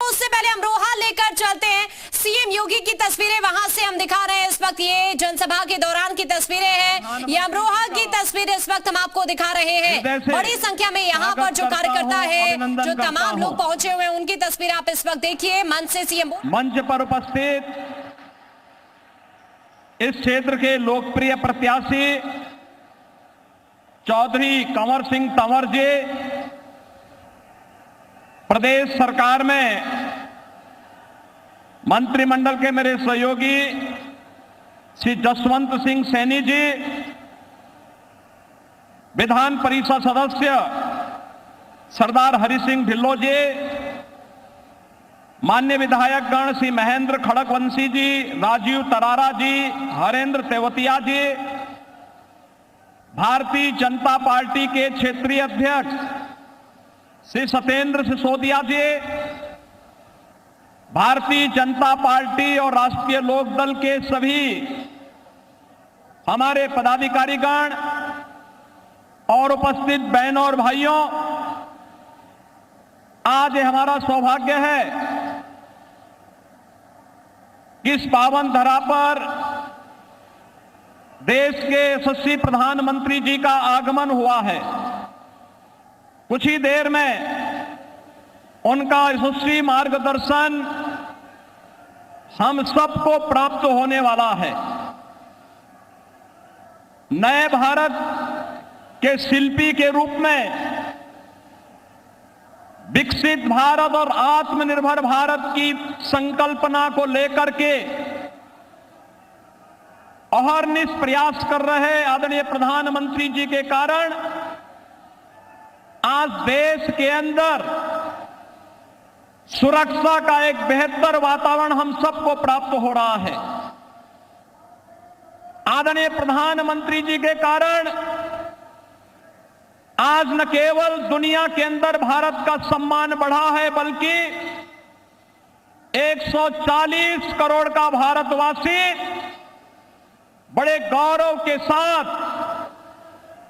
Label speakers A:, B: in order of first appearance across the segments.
A: उससे पहले अमरोहा लेकर चलते हैं। सीएम योगी की तस्वीरें वहां से हम दिखा रहे हैं इस वक्त। ये जनसभा के दौरान की तस्वीरें हैं। ये अमरोहा की तस्वीर इस वक्त हम आपको दिखा रहे हैं। बड़ी संख्या में यहाँ पर जो कार्यकर्ता है, जो तमाम लोग पहुंचे हुए हैं, उनकी तस्वीर आप इस वक्त देखिए। मंच से सीएम
B: मंच पर उपस्थित इस क्षेत्र के लोकप्रिय प्रत्याशी चौधरी कंवर सिंह तंवर जी प्रदेश सरकार में मंत्रिमंडल के मेरे सहयोगी श्री जसवंत सिंह सैनी जी, विधान परिषद सदस्य सरदार हरि सिंह ढिल्लों जी, मान्य विधायक गण श्री महेंद्र खड़गवंशी जी, राजीव तरारा जी, हरेंद्र तेवतिया जी, भारतीय जनता पार्टी के क्षेत्रीय अध्यक्ष श्री सत्येंद्र सिसोदिया जी, भारतीय जनता पार्टी और राष्ट्रीय लोकदल के सभी हमारे पदाधिकारीगण और उपस्थित बहनों और भाइयों, आज हमारा सौभाग्य है कि इस पावन धरा पर देश के यशस्वी प्रधानमंत्री जी का आगमन हुआ है। कुछ ही देर में उनका यशस्वी मार्गदर्शन हम सबको प्राप्त होने वाला है। नए भारत के शिल्पी के रूप में विकसित भारत और आत्मनिर्भर भारत की संकल्पना को लेकर के अहर्निश प्रयास कर रहे आदरणीय प्रधानमंत्री जी के कारण आज देश के अंदर सुरक्षा का एक बेहतर वातावरण हम सबको प्राप्त हो रहा है। आदरणीय प्रधानमंत्री जी के कारण आज न केवल दुनिया के अंदर भारत का सम्मान बढ़ा है, बल्कि 140 करोड़ का भारतवासी बड़े गौरव के साथ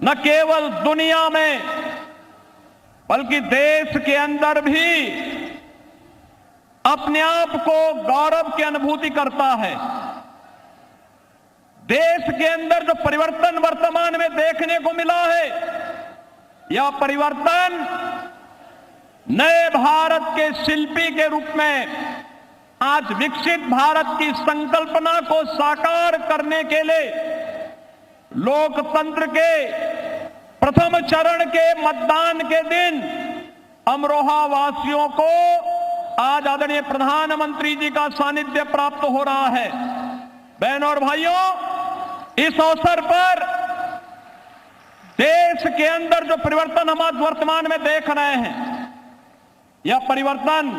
B: न केवल दुनिया में बल्कि देश के अंदर भी अपने आप को गौरव की अनुभूति करता है। देश के अंदर जो परिवर्तन वर्तमान में देखने को मिला है, यह परिवर्तन नए भारत के शिल्पी के रूप में आज विकसित भारत की संकल्पना को साकार करने के लिए लोकतंत्र के प्रथम चरण के मतदान के दिन अमरोहा वासियों को आज आदरणीय प्रधानमंत्री जी का सानिध्य प्राप्त हो रहा है। बहनों और भाइयों, इस अवसर पर देश के अंदर जो परिवर्तन हम आज वर्तमान में देख रहे हैं, यह परिवर्तन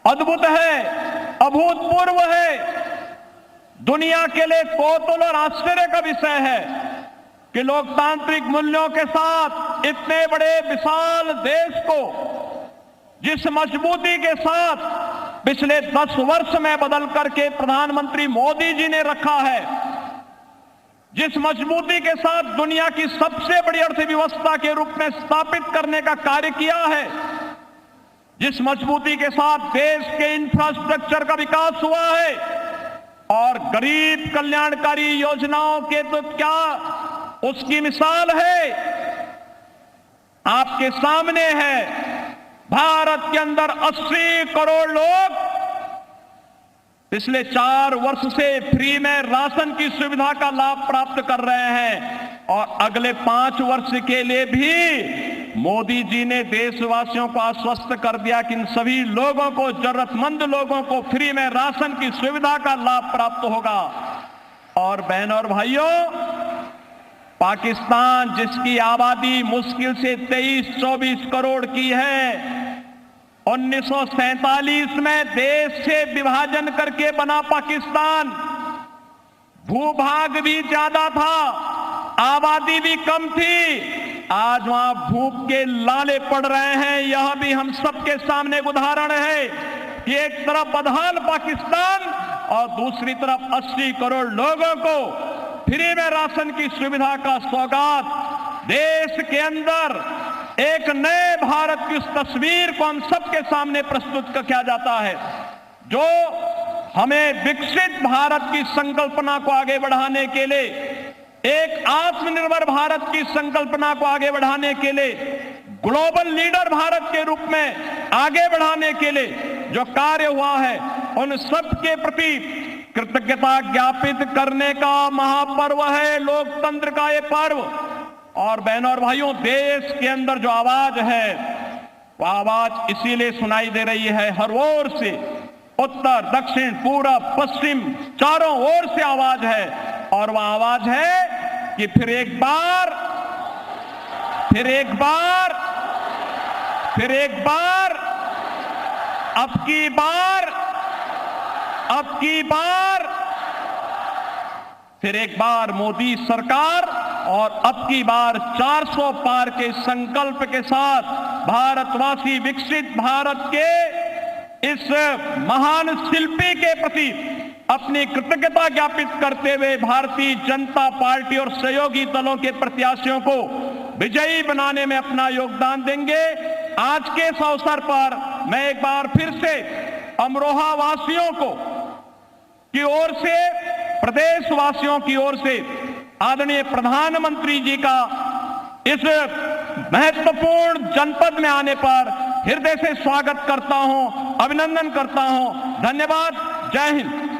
B: अद्भुत है, अभूतपूर्व है। दुनिया के लिए कौतूहल और आश्चर्य का विषय है कि लोकतांत्रिक मूल्यों के साथ इतने बड़े विशाल देश को जिस मजबूती के साथ पिछले 10 वर्ष में बदल करके प्रधानमंत्री मोदी जी ने रखा है, जिस मजबूती के साथ दुनिया की सबसे बड़ी अर्थव्यवस्था के रूप में स्थापित करने का कार्य किया है, जिस मजबूती के साथ देश के इंफ्रास्ट्रक्चर का विकास हुआ है और गरीब कल्याणकारी योजनाओं के तो क्या उसकी मिसाल है आपके सामने है। भारत के अंदर 80 करोड़ लोग पिछले 4 वर्ष से फ्री में राशन की सुविधा का लाभ प्राप्त कर रहे हैं और अगले 5 वर्ष के लिए भी मोदी जी ने देशवासियों को आश्वस्त कर दिया कि इन सभी लोगों को, जरूरतमंद लोगों को फ्री में राशन की सुविधा का लाभ प्राप्त होगा। और बहनों और भाइयों, पाकिस्तान जिसकी आबादी मुश्किल से 23-24 करोड़ की है, 1947 में देश से विभाजन करके बना पाकिस्तान, भूभाग भी ज्यादा था, आबादी भी कम थी। आज वहां भूख के लाले पड़ रहे हैं। यह भी हम सबके सामने एक उदाहरण है कि एक तरफ बदहाल पाकिस्तान और दूसरी तरफ 80 करोड़ लोगों को फ्री में राशन की सुविधा का सौगात देश के अंदर एक नए भारत की उस तस्वीर को हम सबके सामने प्रस्तुत किया जाता है, जो हमें विकसित भारत की संकल्पना को आगे बढ़ाने के लिए, एक आत्मनिर्भर भारत की संकल्पना को आगे बढ़ाने के लिए, ग्लोबल लीडर भारत के रूप में आगे बढ़ाने के लिए जो कार्य हुआ है, उन सब के प्रति कृतज्ञता ज्ञापित करने का महापर्व है लोकतंत्र का ये पर्व। और बहनों और भाइयों, देश के अंदर जो आवाज है, वो आवाज इसीलिए सुनाई दे रही है हर ओर से, उत्तर दक्षिण पूरब पश्चिम चारों ओर से आवाज है। और वह आवाज है कि फिर एक बार फिर एक बार मोदी सरकार और अब की बार 400 पार के संकल्प के साथ भारतवासी विकसित भारत के इस महान शिल्पी के प्रति अपनी कृतज्ञता ज्ञापित करते हुए भारतीय जनता पार्टी और सहयोगी दलों के प्रत्याशियों को विजयी बनाने में अपना योगदान देंगे। आज के इस अवसर पर मैं एक बार फिर से अमरोहा वासियों की ओर से, प्रदेश वासियों की ओर से आदरणीय प्रधानमंत्री जी का इस महत्वपूर्ण जनपद में आने पर हृदय से स्वागत करता हूं, अभिनंदन करता हूं। धन्यवाद। जय हिंद।